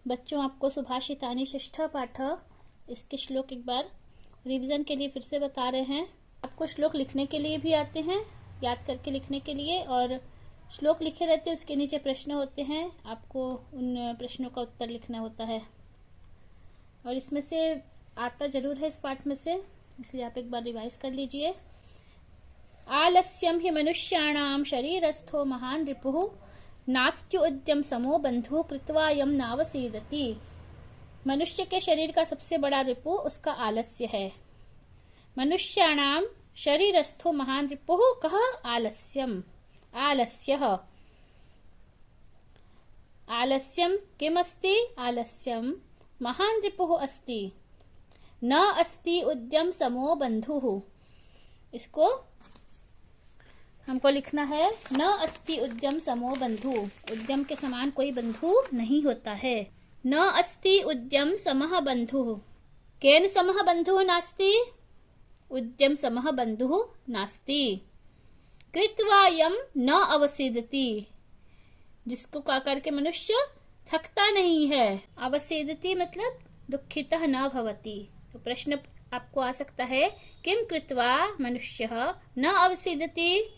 बच्चों, आपको सुभाषितानि षष्ठ पाठ इसके श्लोक एक बार रिवीजन के लिए फिर से बता रहे हैं। आपको श्लोक लिखने के लिए भी आते हैं, याद करके लिखने के लिए, और श्लोक लिखे रहते हैं, उसके नीचे प्रश्न होते हैं, आपको उन प्रश्नों का उत्तर लिखना होता है। और इसमें से आता जरूर है इस पाठ में से, इसलिए आप एक बार रिवाइज कर लीजिए। आलस्यम हि मनुष्याणाम शरीरस्थो महान रिपुः नास्त्युद्यम समो बंधु कृत्वा यम नावसीदति। मनुष्य के शरीर का सबसे बड़ा रिपु उसका आलस्य है। मनुष्याणाम शरीरस्थो महान रिपुः कः आलस्यम। आलस्यः आलस्यम किमस्ति? आलस्यम महान रिपुः अस्ति। न अस्ति उद्यम समो बंधुः। इसको हमको लिखना है, न अस्ति उद्यम समो बंधु। उद्यम के समान कोई बंधु नहीं होता है। न अस्ति उद्यम समः बंधुः। केन समः बंधुः नास्ति? उद्यम समः बंधुः नास्ति। कृत्वा यम न अवसीदति। जिसको का करके मनुष्य थकता नहीं है। अवसीदति मतलब दुखितः न भवति। तो प्रश्न आपको आ सकता है, किम कृत्वा मनुष्यः न अवसीदति।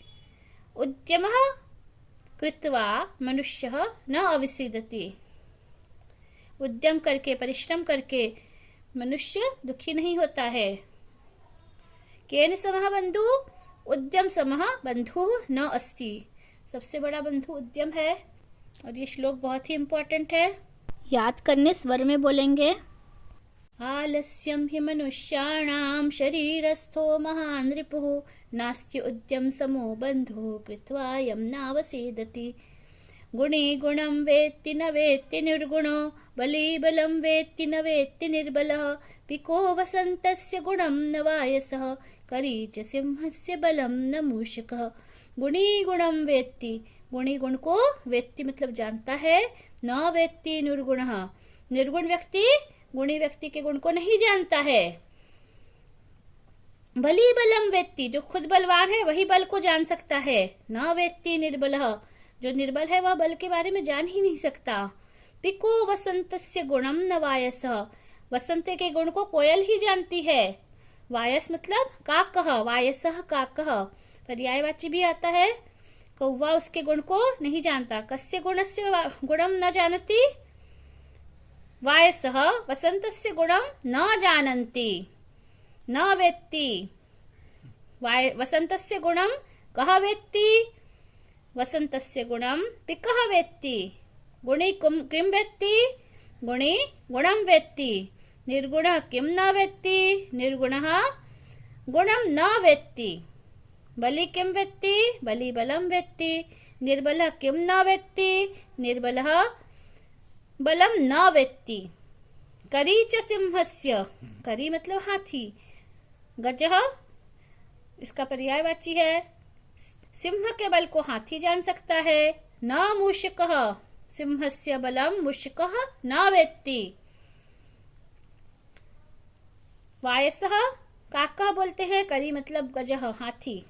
उद्यमः कृत्वा मनुष्यः न अवसीदति। उद्यम करके, परिश्रम करके मनुष्य दुखी नहीं होता है। केन समः बंधु? उद्यम समः बंधु न अस्ति। सबसे बड़ा बंधु उद्यम है। और ये श्लोक बहुत ही इम्पोर्टेंट है, याद करने स्वर में बोलेंगे। आलस्यम हि मनुष्याणाम शरीरस्थो महान रिपुः नास्ति उद्यम समो बंधु कृत्वा यम नावसीदति। गुणे गुणं वेत्ति न वेत्ति निर्गुणो बली बलं वेत्ति न वेत्ति निर्बलः पिको वसन्तस्य गुणं न वायसः करी च सिंहस्य बलं न मूषकः। गुणी गुणं वेत्ति। गुणी गुण को वेत्ति मतलब जानता है। न वेत्ति निर्गुणः। निर्गुण व्यक्ति गुणी व्यक्ति के गुण को नहीं जानता है। बली बलम वेत्ति। जो खुद बलवान है वही बल को जान सकता है। न वेत्ति निर्बलः। जो निर्बल है वह बल के बारे में जान ही नहीं सकता। पिको वसंतस्य गुणम न वायसः। वसंत के गुण को कोयल ही जानती है। वायस मतलब काकः। वायसः काकः पर्यायवाची भी आता है। कौवा उसके गुण को नहीं जानता। कस्य गुणस्य गुणम न जानति। वायसः वसन्तस्य गुणं न जानन्ति। न वेत्ति। वसन्तस्य गुणं कः वेत्ति? वसन्तस्य गुणं पिकः वेत्ति। गुणी किं वेत्ति? गुणी गुणं वेत्ति। निर्गुणः किं न वेत्ति? निर्गुणः गुणं न वेत्ति। बली किं वेत्ति? बली बलं वेत्ति। निर्बलः किं न वेत्ति? निर्बलः बलम न वेत्ति। करी च सिंहस्य। करी मतलब हाथी। गजः इसका पर्यायवाची है। सिंह के बल को हाथी जान सकता है। न मूषकः। सिंहस्य बलम मूषकः न वेत्ति। वायसः काकः बोलते हैं। करी मतलब गजः हाथी।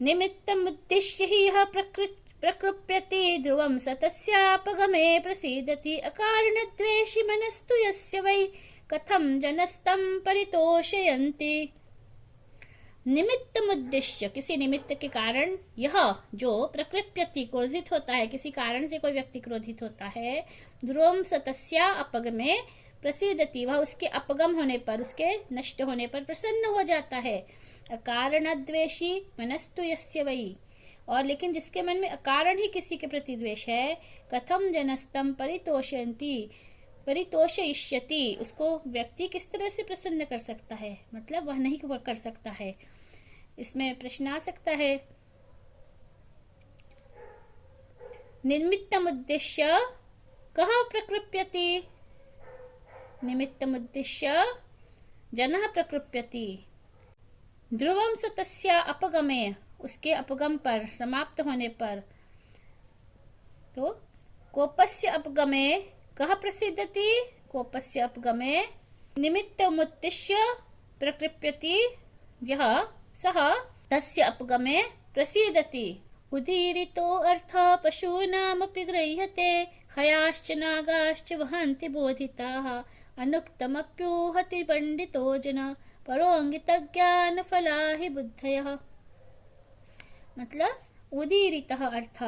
निमित्तमुद्दिश्य हि यः प्रकृप्यति ध्रुवं स तस्यापगमे प्रसीदति। अकारणद्वेषि मनस्तु यस्य वै कथं जनस्तं परितोषयन्ति। निमित्तमुद्दिश्य किसी निमित्त के कारण, यह जो प्रकृप्यति क्रोधित होता है, किसी कारण से कोई व्यक्ति क्रोधित होता है, ध्रुवं स तस्या अपगमे प्रसीदति वह उसके अपगम होने पर, उसके नष्ट होने पर प्रसन्न हो जाता है। अकारणद्वेषी मनस्तु यस्य वै। और लेकिन जिसके मन में अकारण ही किसी के प्रति द्वेष है, कथम जनस्तम परितोषयन्ति परितोषयिष्यति उसको व्यक्ति किस तरह से प्रसन्न कर सकता है, मतलब वह नहीं कर सकता है। इसमें प्रश्न आ सकता है, निमित्तमुद्दिश्य कः प्रकृप्यति। निमित्तमुद्दिश्य जनः प्रकृप्यति। ध्रुवं स तस्या अपगमे उसके अपगम पर, समाप्त होने पर। तो कोपस्य अपगमे कः प्रसिद्धति। कोपस्य अपगमे निमित्तमुद्दिश्य प्रकृप्यति यः सः तस्य अपगमे प्रसीदति। उदीरितो अर्थ पशूनामपि गृह्यते हयाश्च नागाश्च वहन्ति बोधिताः अनुक्तमप्यूहति पंडितो जन परोंगितज्ञानफला हि बुद्धयः। मतलब उदीरितः अर्थ,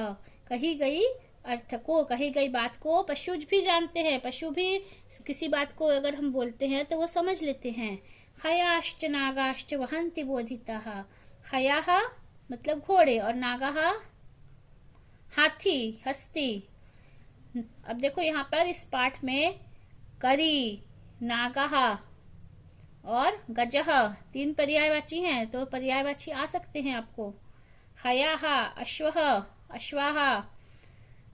कही गई अर्थ को, कही गई बात को पशुज भी जानते हैं। पशु भी किसी बात को अगर हम बोलते हैं तो वो समझ लेते हैं। हयाश्च नागाश्च वहन्ति बोधिताः, हयाः मतलब घोड़े और नागाः हाथी हस्ती। अब देखो यहाँ पर इस पाठ में करी, नागाः और गजः 3 पर्यायवाची हैं, तो पर्यायवाची आ सकते हैं आपको। हयाः अश्वः अश्वाः,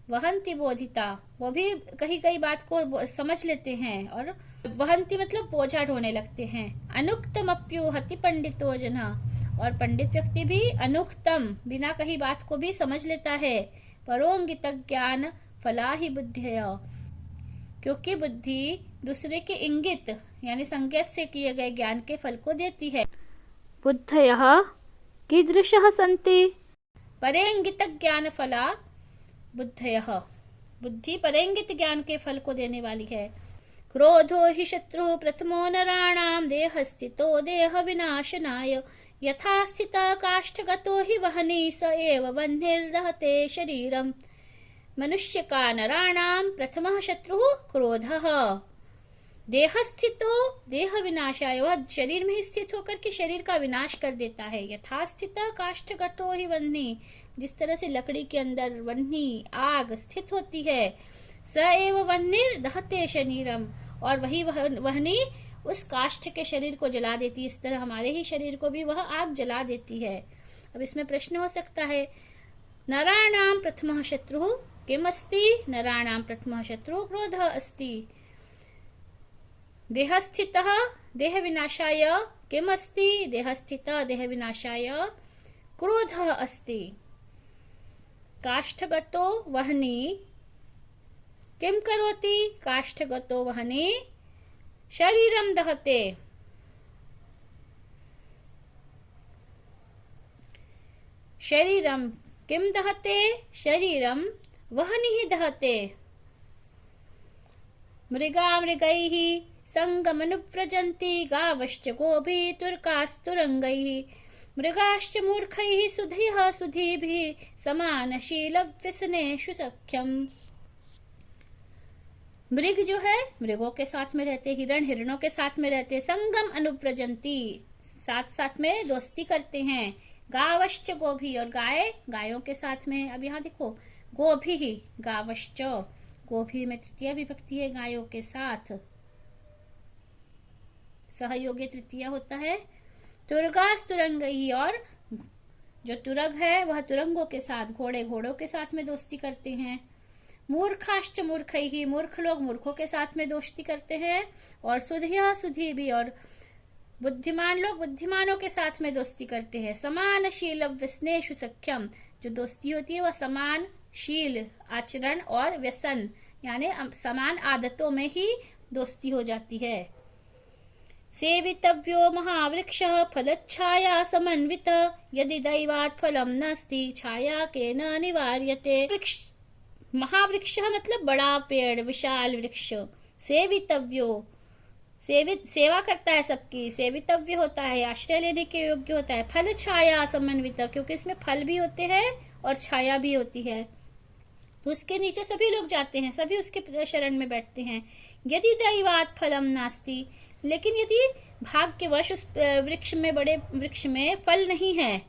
वहन्ति बोधिता वो भी कही गई बात को समझ लेते हैं और वहन्ति मतलब बोझा ढोने लगते हैं। अनुक्तमप्युहति पंडितो जनः, और पंडित व्यक्ति भी अनुक्तम बिना कही बात को भी समझ लेता है। परोंगित ज्ञान फला ही बुद्धिय, क्योंकि बुद्धि दूसरे के इंगित यानी संकेत से किए गए ज्ञान के फल को देती है। बुद्धयः कीदृशः सन्ति? परेंगित ज्ञान फला बुद्धयः, बुद्धि परेंगित ज्ञान के फल को देने वाली है। क्रोधो हि शत्रु प्रथमो नराणाम देहस्थितो देह विनाशनाय यथा स्थित काष्ठगतो हि वहनी स एव वह्निर्दहते शरीरम। मनुष्य का नराणाम प्रथमः शत्रु क्रोधः, देहस्थितो देह विनाशाय, वह शरीर में स्थित होकर के शरीर का विनाश कर देता है। यथा स्थित काष्ठगतो हि वह्नि, जिस तरह से लकड़ी के अंदर वह्नि आग स्थित होती है। स एव वह्निर दहते शरीरम, और वही वह्नि उस काष्ठ के शरीर को जला देती है। इस तरह हमारे ही शरीर को भी वह आग जला देती है। अब इसमें प्रश्न हो सकता है, नराणाम प्रथमः शत्रु किम अस्ति? नराणाम प्रथमः शत्रु क्रोधः अस्ति। देहस्थितः देह विनाशाय किम अस्ति? देहस्थितः देह विनाशाय क्रोधः अस्ति। काष्ठगतो वह्नि किम करोति? काष्ठगतो वह्नि शरीरम दहते। शरीरम किम दहते? शरीरम वह्निः दहते। मृगा मृगैः संगमनुव्रजन्ति गावश्च गोभितुर्कास्तुरंगैः मृगाश्च मूर्खैः सुधियः सुधीभिः समानशीलव्यसनेषु सख्यम्। मृग जो है मृगों के साथ में रहते, हिरण हिरणों के साथ में रहते, संगम अनुव्रजंती साथ साथ में दोस्ती करते हैं। गावश्च गोभी, और गाय गायों के साथ में। अब यहाँ देखो गोभी ही गावश्च, गोभी में तृतीया विभक्ति है, गायों के साथ सहयोगी तृतीया होता है। तुरगास तुरंगई, और जो तुरग है वह तुरंगों के साथ, घोड़े घोड़ों के साथ में दोस्ती करते हैं। मूर्खाश्च मूर्खैः, मूर्ख लोग मूर्खों के साथ में दोस्ती करते हैं। और सुधियः सुधीभिः, और बुद्धिमान लोग बुद्धिमानों के साथ में दोस्ती करते हैं। समानशील व्यसनेषु सख्यम, जो दोस्ती होती है वह समान शील आचरण और व्यसन यानी समान आदतों में ही दोस्ती हो जाती है। सेवितव्यो महावृक्षः फलच्छाया समन्वितः यदि दैवात् फलम नास्ति छाया केन निवार्यते। वृक्ष महावृक्ष मतलब बड़ा पेड़, विशाल वृक्ष। सेवितव्यो सेवा करता है सबकी, सेवितव्य होता है, आश्रय लेने के योग्य होता है। फल छाया समन्वित, क्योंकि इसमें फल भी होते हैं और छाया भी होती है, तो उसके नीचे सभी लोग जाते हैं, सभी उसके शरण में बैठते हैं। यदि दैवात् फलम नास्ति, लेकिन यदि भाग्यवश उस वृक्ष में, बड़े वृक्ष में फल नहीं है,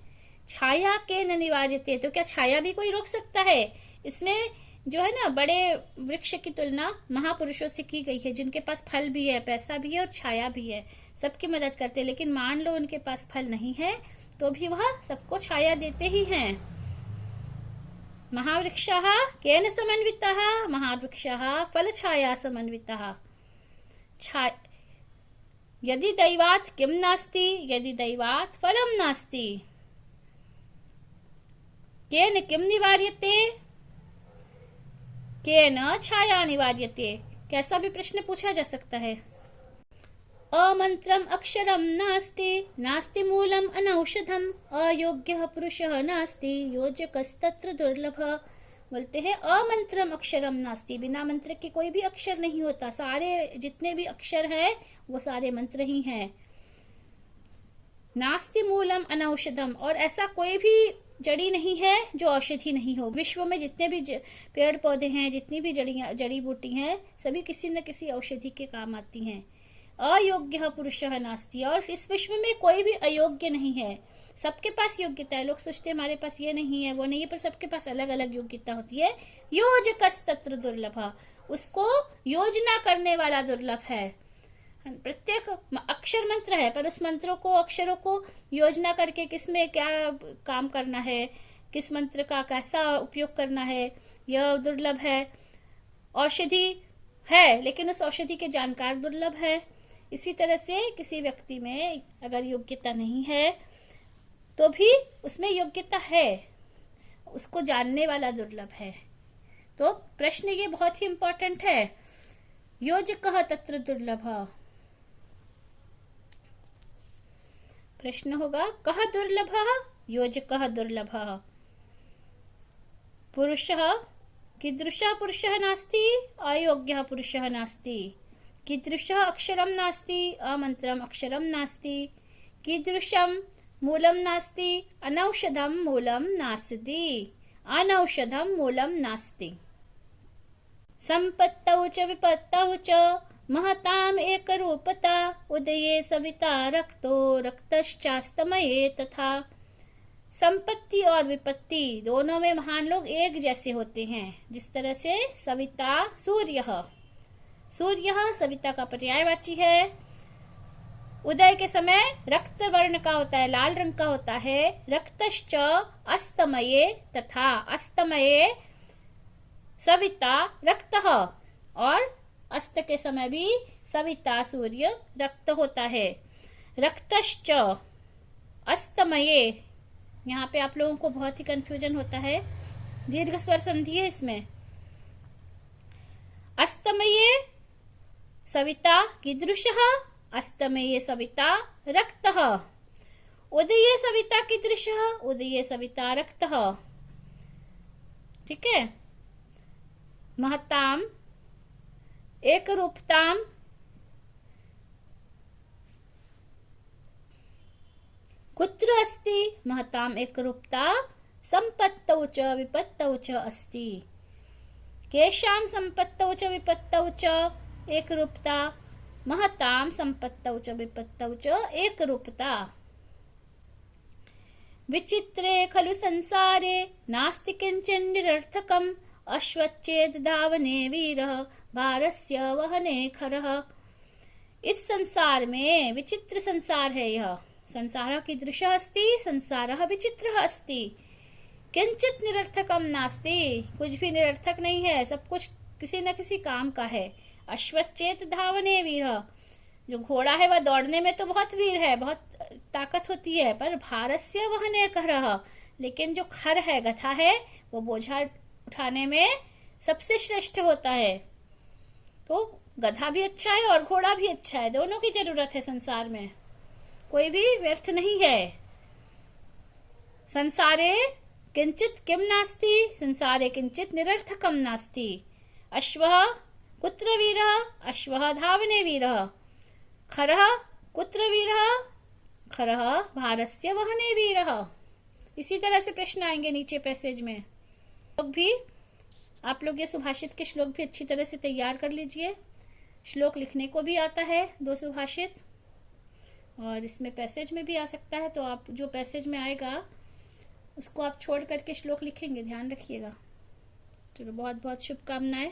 छाया के न निवार्यते, तो क्या छाया भी कोई रोक सकता है? इसमें जो है ना, बड़े वृक्ष की तुलना महापुरुषों से की गई है, जिनके पास फल भी है, पैसा भी है और छाया भी है, सबकी मदद करते हैं। लेकिन मान लो उनके पास फल नहीं है तो भी वह सबको छाया देते ही हैं। महावृक्षः केन समन्वितः? महावृक्षः फल छाया समन्वितः। यदि दैवात् किम नास्ति? यदि दैवात् फलम नास्ति केन किम निवार्यते? केन छाया निवार्यते। कैसा भी प्रश्न पूछा जा सकता है। अमंत्रम अक्षरम नास्ति, नास्ति मूलम अनौषधम, अयोग्यः पुरुषः नास्ति, योजकस्तत्र दुर्लभः, बोलते हैं अमंत्रम अक्षरम नास्ति, बिना मंत्र के कोई भी अक्षर नहीं होता, सारे जितने भी अक्षर हैं वो सारे मंत्र ही हैं। नास्ति मूलम अनौषधम, और ऐसा कोई भी जड़ी नहीं है जो औषधि नहीं हो। विश्व में जितने भी पेड़ पौधे हैं, जितनी भी जड़ी बूटी हैं, सभी किसी न किसी औषधि के काम आती हैं। अयोग्य पुरुषः नास्ति, और इस विश्व में कोई भी अयोग्य नहीं है, सबके पास योग्यता है। लोग सोचते हैं हमारे पास ये नहीं है वो नहीं है, पर सबके पास अलग अलग योग्यता होती है। योजकस्तत्र दुर्लभ, उसको योजना करने वाला दुर्लभ है। प्रत्येक अक्षर मंत्र है, पर उस मंत्रों को, अक्षरों को योजना करके किसमें क्या काम करना है, किस मंत्र का कैसा उपयोग करना है, यह दुर्लभ है। औषधि है लेकिन उस औषधि के जानकार दुर्लभ है। इसी तरह से किसी व्यक्ति में अगर योग्यता नहीं है तो भी उसमें योग्यता है, उसको जानने वाला दुर्लभ है। तो प्रश्न ये बहुत ही इंपॉर्टेंट है। योजकः तत्र दुर्लभः, प्रश्न होगा कः दुर्लभः, योजकः दुर्लभः। पुरुषः, कीदृशः पुरुषः नास्ति, अयोग्यः पुरुषः नास्ति। कीदृशः अक्षरं नास्ति, अमन्त्रम् अक्षरं नास्ति। कीदृशं मूलं नास्ति, अनौषधं मूलं नास्ति। अनौषधं मूलं नास्ति। संपत्तौ च विपत्तौ च महताम् एकरूपता, उदये सविता रक्तो रक्तश्चास्तमये तथा। संपत्ति और विपत्ति दोनों में महान लोग एक जैसे होते हैं। जिस तरह से सविता सूर्य, सूर्य सविता का पर्यायवाची है। उदय के समय रक्त वर्ण का होता है, लाल रंग का होता है। रक्तश्च अस्तमये तथा, अस्तमये सविता रक्तः, और अस्त के समय भी सविता सूर्य रक्त होता है। रक्तश्च अस्तमये, यहाँ पे आप लोगों को बहुत ही कंफ्यूजन होता है, दीर्घ स्वर संधि है इसमें। अस्तमये सविता कीदृशः, अस्तमये सविता रक्तः। उदये सविता कीदृशः, उदये सविता रक्तः। ठीक है। महताम एकरूपताम, कुत्र अस्ति, महताम एकरूपता संपत्तौ च विपत्तौ च अस्ति। केषां संपत्तौ च विपत्तौ च एकरूपता, महतां संपत्तौ च विपत्तौ च एकरूपता। विचित्रे खलु संसारे नास्ति किंचन निरर्थकम्, अश्वच्छेद धावने वीरः भारस्य वहने खरः। इस संसार में, विचित्र संसार है यह, संसारः कीदृशः अस्ति, संसारः विचित्रः अस्ति। किंचित निरर्थकम नास्ति, कुछ भी निरर्थक नहीं है, सब कुछ किसी न किसी काम का है। अश्वच्छेद धावने वीर, जो घोड़ा है वह दौड़ने में तो बहुत वीर है, बहुत ताकत होती है, पर भारस्य वहने खरः, लेकिन जो खर है, गधा है, वो बोझा उठाने में सबसे श्रेष्ठ होता है। तो गधा भी अच्छा है और घोड़ा भी अच्छा है, दोनों की जरूरत है संसार में, कोई भी व्यर्थ नहीं है। संसारे किंचित किम नास्ति, संसारे किंचित निरर्थकम नास्ति। अश्वः कुत्र वीरः, अश्वः धावने वीरः। खरः कुत्र वीरः, खरः भारस्य वहने वीरः। इसी तरह से प्रश्न आएंगे नीचे पैसेज में। लोग भी, आप लोग ये सुभाषित के श्लोक भी अच्छी तरह से तैयार कर लीजिए। श्लोक लिखने को भी आता है 2 सुभाषित, और इसमें पैसेज में भी आ सकता है, तो आप जो पैसेज में आएगा उसको आप छोड़ करके श्लोक लिखेंगे, ध्यान रखिएगा। चलो, बहुत बहुत शुभकामनाएं।